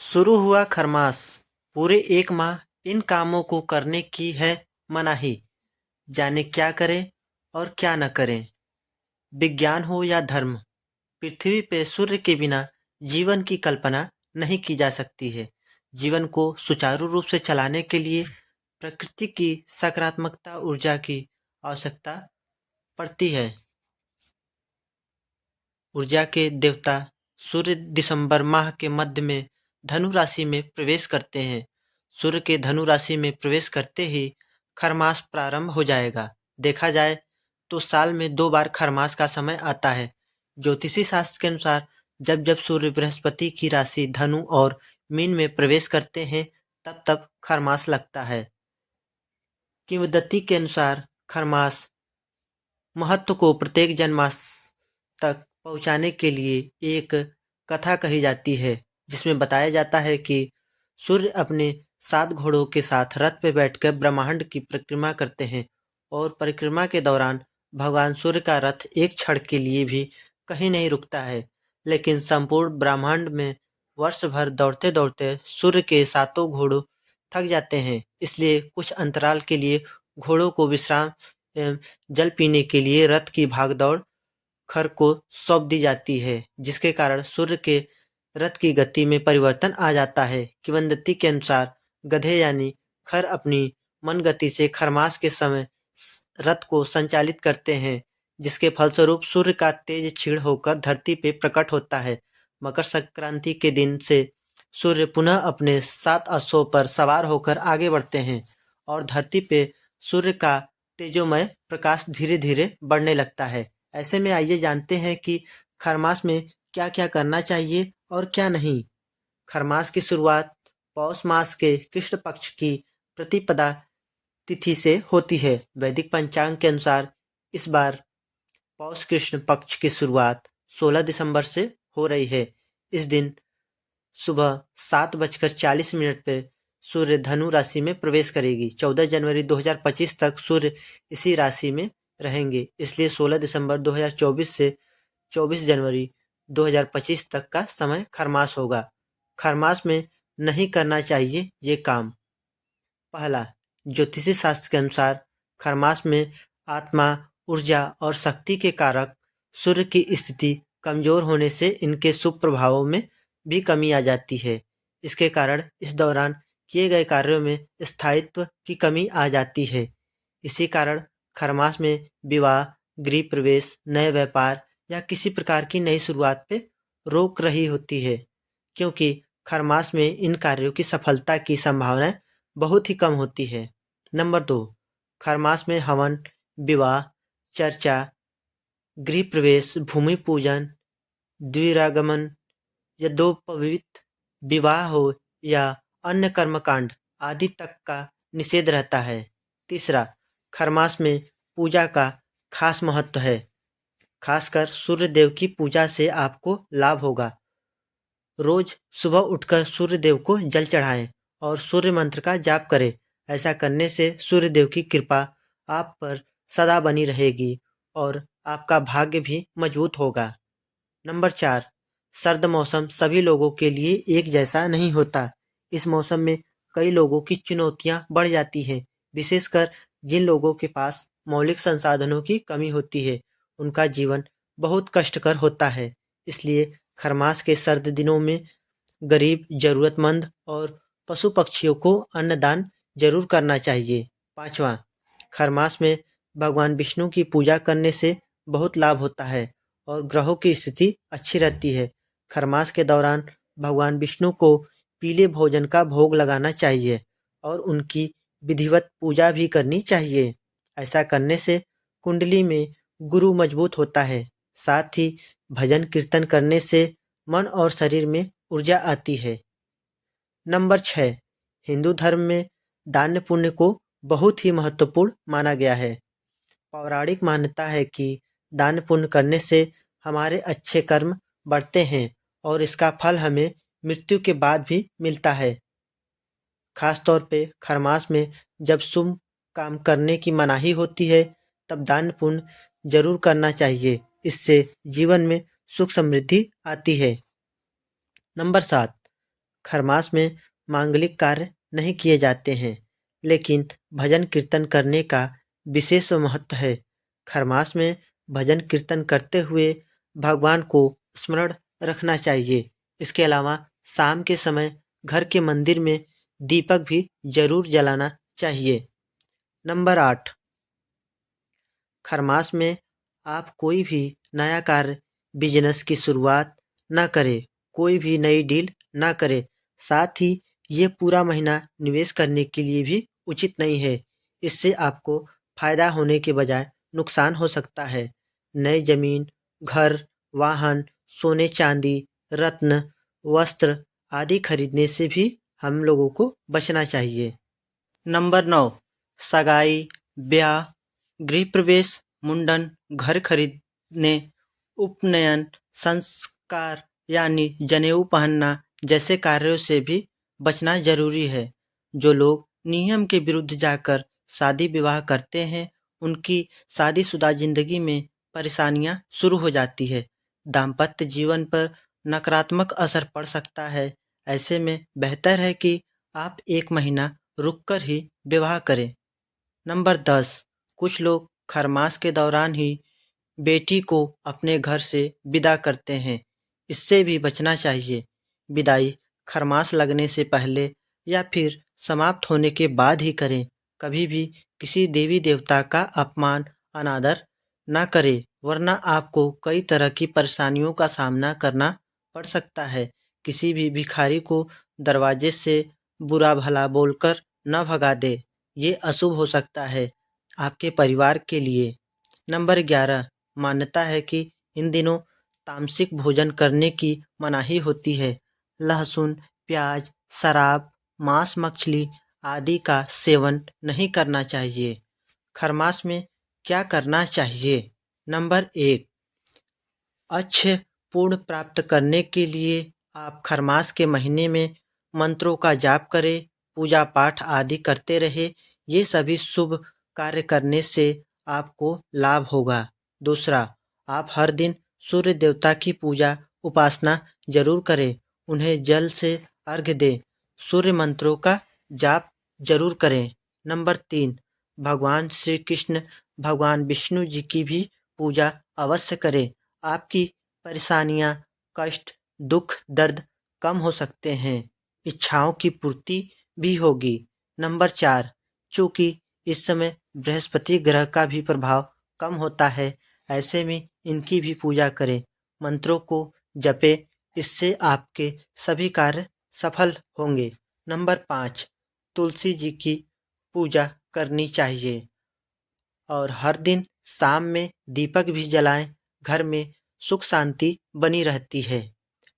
शुरू हुआ खरमास। पूरे एक माह इन कामों को करने की है मनाही। जाने क्या करें और क्या न करें। विज्ञान हो या धर्म, पृथ्वी पे सूर्य के बिना जीवन की कल्पना नहीं की जा सकती है। जीवन को सुचारू रूप से चलाने के लिए प्रकृति की सकारात्मकता ऊर्जा की आवश्यकता पड़ती है। ऊर्जा के देवता सूर्य दिसंबर माह के मध्य में धनु राशि में प्रवेश करते हैं। सूर्य के धनु राशि में प्रवेश करते ही खरमास प्रारंभ हो जाएगा। देखा जाए तो साल में 2 बार खरमास का समय आता है। ज्योतिषी शास्त्र के अनुसार जब जब सूर्य बृहस्पति की राशि धनु और मीन में प्रवेश करते हैं तब तब खरमास लगता है। किंवदंती के अनुसार खरमास महत्व को प्रत्येक जनमास तक पहुंचाने के लिए एक कथा कही जाती है, जिसमें बताया जाता है कि सूर्य अपने 7 घोड़ों के साथ रथ पे बैठकर ब्रह्मांड की परिक्रमा करते हैं और परिक्रमा के दौरान भगवान सूर्य का रथ एक क्षण के लिए भी कहीं नहीं रुकता है, लेकिन संपूर्ण ब्रह्मांड में वर्ष भर दौड़ते दौड़ते सूर्य के 7 घोड़ों थक जाते हैं। इसलिए कुछ अंतराल के लिए घोड़ों को विश्राम एवं जल पीने के लिए रथ की भागदौड़ खर को सौंप दी जाती है, जिसके कारण सूर्य के रथ की गति में परिवर्तन आ जाता है। किंवदंती के अनुसार गधे यानी खर अपनी मन गति से खरमास के समय रथ को संचालित करते हैं, जिसके फलस्वरूप सूर्य का तेज क्षीण होकर धरती पे प्रकट होता है। मकर संक्रांति के दिन से सूर्य पुनः अपने 7 अश्वों पर सवार होकर आगे बढ़ते हैं और धरती पे सूर्य का तेजोमय प्रकाश धीरे धीरे बढ़ने लगता है। ऐसे में आइए जानते हैं कि खरमास में क्या क्या करना चाहिए और क्या नहीं। खरमास की शुरुआत पौष मास के कृष्ण पक्ष की प्रतिपदा तिथि से होती है। वैदिक पंचांग के अनुसार इस बार पौष कृष्ण पक्ष की शुरुआत 16 दिसंबर से हो रही है। इस दिन सुबह 7:40 पे सूर्य धनु राशि में प्रवेश करेगी। 14 जनवरी 2025 तक सूर्य इसी राशि में रहेंगे, इसलिए 16 दिसंबर 2024 से 24 जनवरी 2025 तक का समय खरमास होगा। खरमास में नहीं करना चाहिए ये काम। पहला, ज्योतिषी शास्त्र के अनुसार खरमास में आत्मा, ऊर्जा और शक्ति के कारक सूर्य की स्थिति कमजोर होने से इनके शुभ प्रभावों में भी कमी आ जाती है। इसके कारण इस दौरान किए गए कार्यों में स्थायित्व की कमी आ जाती है। इसी कारण खरमास में विवाह, गृह प्रवेश, नए व्यापार या किसी प्रकार की नई शुरुआत पे रोक रही होती है, क्योंकि खरमास में इन कार्यों की सफलता की संभावनाएं बहुत ही कम होती है। नंबर 2, खरमास में हवन, विवाह, चर्चा, गृह प्रवेश, भूमि पूजन, द्विरागमन, यज्ञोपवीत, विवाह हो या अन्य कर्मकांड आदि तक का निषेध रहता है। तीसरा, खरमास में पूजा का खास महत्व है। खासकर सूर्य देव की पूजा से आपको लाभ होगा। रोज सुबह उठकर सूर्य देव को जल चढ़ाएं और सूर्य मंत्र का जाप करें। ऐसा करने से सूर्य देव की कृपा आप पर सदा बनी रहेगी और आपका भाग्य भी मजबूत होगा। नंबर 4, सर्द मौसम सभी लोगों के लिए एक जैसा नहीं होता। इस मौसम में कई लोगों की चुनौतियां बढ़ जाती हैं, विशेषकर जिन लोगों के पास मौलिक संसाधनों की कमी होती है, उनका जीवन बहुत कष्टकर होता है। इसलिए खरमास के सर्द दिनों में गरीब, जरूरतमंद और पशु पक्षियों को अन्नदान जरूर करना चाहिए। पांचवा, खरमास में भगवान विष्णु की पूजा करने से बहुत लाभ होता है और ग्रहों की स्थिति अच्छी रहती है। खरमास के दौरान भगवान विष्णु को पीले भोजन का भोग लगाना चाहिए और उनकी विधिवत पूजा भी करनी चाहिए। ऐसा करने से कुंडली में गुरु मजबूत होता है। साथ ही भजन कीर्तन करने से मन और शरीर में ऊर्जा आती है। नंबर 6, हिंदू धर्म में दान पुण्य को बहुत ही महत्वपूर्ण माना गया है। पौराणिक मान्यता है कि दान पुण्य करने से हमारे अच्छे कर्म बढ़ते हैं और इसका फल हमें मृत्यु के बाद भी मिलता है। खास तौर पे खरमास में जब शुभ काम करने की मनाही होती है, तब दान पुण्य जरूर करना चाहिए। इससे जीवन में सुख समृद्धि आती है। नंबर 7, खरमास में मांगलिक कार्य नहीं किए जाते हैं, लेकिन भजन कीर्तन करने का विशेष महत्व है। खरमास में भजन कीर्तन करते हुए भगवान को स्मरण रखना चाहिए। इसके अलावा शाम के समय घर के मंदिर में दीपक भी जरूर जलाना चाहिए। नंबर 8, खरमास में आप कोई भी नया कार्य, बिजनेस की शुरुआत ना करें, कोई भी नई डील ना करें। साथ ही ये पूरा महीना निवेश करने के लिए भी उचित नहीं है। इससे आपको फायदा होने के बजाय नुकसान हो सकता है। नई जमीन, घर, वाहन, सोने चांदी, रत्न, वस्त्र आदि खरीदने से भी हम लोगों को बचना चाहिए। नंबर 9, सगाई, ब्याह, गृह प्रवेश, मुंडन, घर खरीदने, उपनयन, संस्कार यानी जनेऊ पहनना जैसे कार्यों से भी बचना जरूरी है। जो लोग नियम के विरुद्ध जाकर शादी विवाह करते हैं, उनकी शादीशुदा जिंदगी में परेशानियां शुरू हो जाती है। दाम्पत्य जीवन पर नकारात्मक असर पड़ सकता है। ऐसे में बेहतर है कि आप एक महीना रुककर ही विवाह करें। नंबर 10, कुछ लोग खरमास के दौरान ही बेटी को अपने घर से विदा करते हैं। इससे भी बचना चाहिए। विदाई खरमास लगने से पहले या फिर समाप्त होने के बाद ही करें। कभी भी किसी देवी देवता का अपमान, अनादर ना करें, वरना आपको कई तरह की परेशानियों का सामना करना पड़ सकता है। किसी भी भिखारी को दरवाजे से बुरा भला बोलकर न भगा दे। ये अशुभ हो सकता है आपके परिवार के लिए। नंबर 11, मान्यता है कि इन दिनों तामसिक भोजन करने की मनाही होती है। लहसुन, प्याज, शराब, मांस, मछली आदि का सेवन नहीं करना चाहिए। खरमास में क्या करना चाहिए? नंबर 1, अच्छे पूर्ण प्राप्त करने के लिए आप खरमास के महीने में मंत्रों का जाप करें, पूजा पाठ आदि करते रहे। ये सभी शुभ कार्य करने से आपको लाभ होगा। दूसरा, आप हर दिन सूर्य देवता की पूजा उपासना जरूर करें। उन्हें जल से अर्घ्य दें। सूर्य मंत्रों का जाप जरूर करें। नंबर 3, भगवान श्री कृष्ण, भगवान विष्णु जी की भी पूजा अवश्य करें। आपकी परेशानियां, कष्ट, दुख, दर्द कम हो सकते हैं। इच्छाओं की पूर्ति भी होगी। नंबर 4, चूंकि इस समय बृहस्पति ग्रह का भी प्रभाव कम होता है, ऐसे में इनकी भी पूजा करें, मंत्रों को जपें। इससे आपके सभी कार्य सफल होंगे। नंबर 5, तुलसी जी की पूजा करनी चाहिए और हर दिन शाम में दीपक भी जलाएं। घर में सुख शांति बनी रहती है।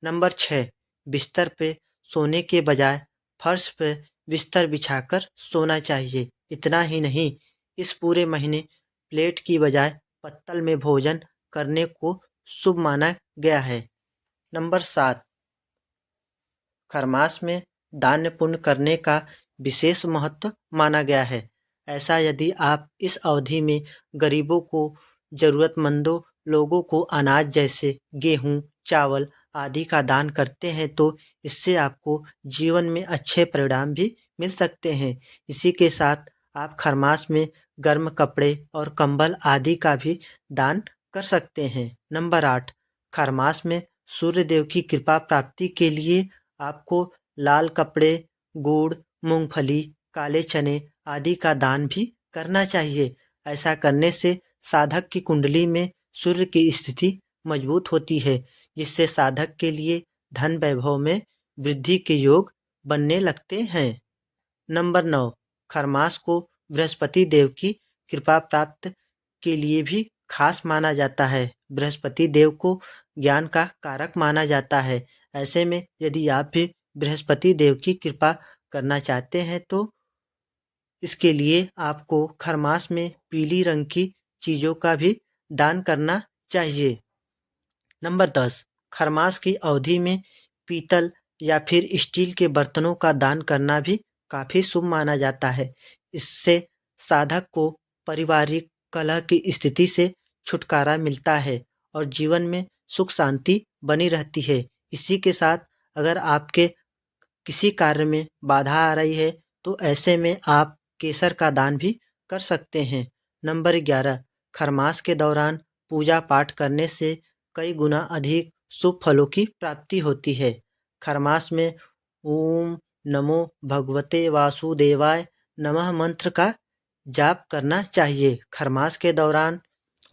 नंबर 6, बिस्तर पे सोने के बजाय फर्श पे बिस्तर बिछाकर सोना चाहिए। इतना ही नहीं, इस पूरे महीने प्लेट की बजाय पत्तल में भोजन करने को शुभ माना गया है। नंबर 7, खरमास में दान पुण्य करने का विशेष महत्व माना गया है। ऐसा यदि आप इस अवधि में गरीबों को, जरूरतमंदों लोगों को अनाज जैसे गेहूं, चावल आदि का दान करते हैं तो इससे आपको जीवन में अच्छे परिणाम भी मिल सकते हैं। इसी के साथ आप खरमास में गर्म कपड़े और कंबल आदि का भी दान कर सकते हैं। नंबर 8, खरमास में सूर्य देव की कृपा प्राप्ति के लिए आपको लाल कपड़े, गुड़, मूंगफली, काले चने आदि का दान भी करना चाहिए। ऐसा करने से साधक की कुंडली में सूर्य की स्थिति मजबूत होती है, जिससे साधक के लिए धन वैभव में वृद्धि के योग बनने लगते हैं। नंबर 9, खरमास को बृहस्पति देव की कृपा प्राप्त के लिए भी खास माना जाता है। बृहस्पति देव को ज्ञान का कारक माना जाता है। ऐसे में यदि आप भी बृहस्पति देव की कृपा करना चाहते हैं तो इसके लिए आपको खरमास में पीली रंग की चीज़ों का भी दान करना चाहिए। नंबर 10, खरमास की अवधि में पीतल या फिर स्टील के बर्तनों का दान करना भी काफ़ी शुभ माना जाता है। इससे साधक को पारिवारिक कलह की स्थिति से छुटकारा मिलता है और जीवन में सुख शांति बनी रहती है। इसी के साथ अगर आपके किसी कार्य में बाधा आ रही है तो ऐसे में आप केसर का दान भी कर सकते हैं। नंबर 11, खरमास के दौरान पूजा पाठ करने से कई गुना अधिक शुभ फलों की प्राप्ति होती है। खरमास में ओम नमो भगवते वासुदेवाय नमः मंत्र का जाप करना चाहिए। खरमास के दौरान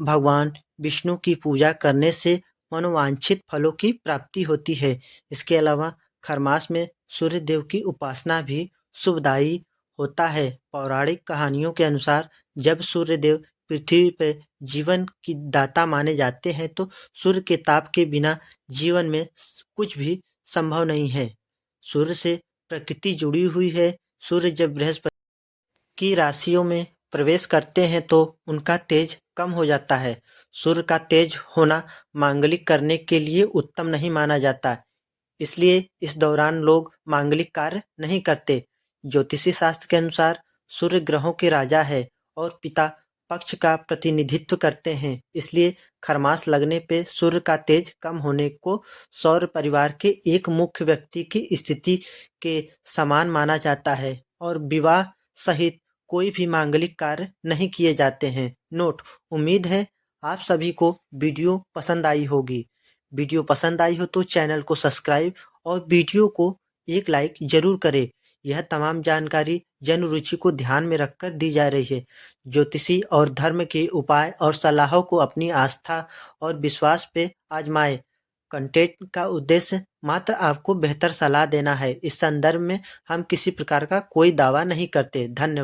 भगवान विष्णु की पूजा करने से मनोवांछित फलों की प्राप्ति होती है। इसके अलावा खरमास में सूर्य देव की उपासना भी शुभदायी होता है। पौराणिक कहानियों के अनुसार जब सूर्य देव पृथ्वी पर जीवन की दाता माने जाते हैं तो सूर्य के ताप के बिना जीवन में कुछ भी संभव नहीं है। सूर्य से प्रकृति जुड़ी हुई है। सूर्य जब बृहस्पति की राशियों में प्रवेश करते हैं तो उनका तेज कम हो जाता है। सूर्य का तेज होना मांगलिक करने के लिए उत्तम नहीं माना जाता, इसलिए इस दौरान लोग मांगलिक कार्य नहीं करते। ज्योतिषी शास्त्र के अनुसार सूर्य ग्रहों के राजा है और पिता पक्ष का प्रतिनिधित्व करते हैं, इसलिए खरमास लगने पे सूर्य का तेज कम होने को सौर परिवार के एक मुख्य व्यक्ति की स्थिति के समान माना जाता है और विवाह सहित कोई भी मांगलिक कार्य नहीं किए जाते हैं। नोट: उम्मीद है आप सभी को वीडियो पसंद आई होगी। वीडियो पसंद आई हो तो चैनल को सब्सक्राइब और वीडियो को एक लाइक जरूर करें। यह तमाम जानकारी जन रुचि को ध्यान में रखकर दी जा रही है। ज्योतिषी और धर्म के उपाय और सलाहों को अपनी आस्था और विश्वास पे आजमाएं। कंटेंट का उद्देश्य मात्र आपको बेहतर सलाह देना है। इस संदर्भ में हम किसी प्रकार का कोई दावा नहीं करते। धन्यवाद।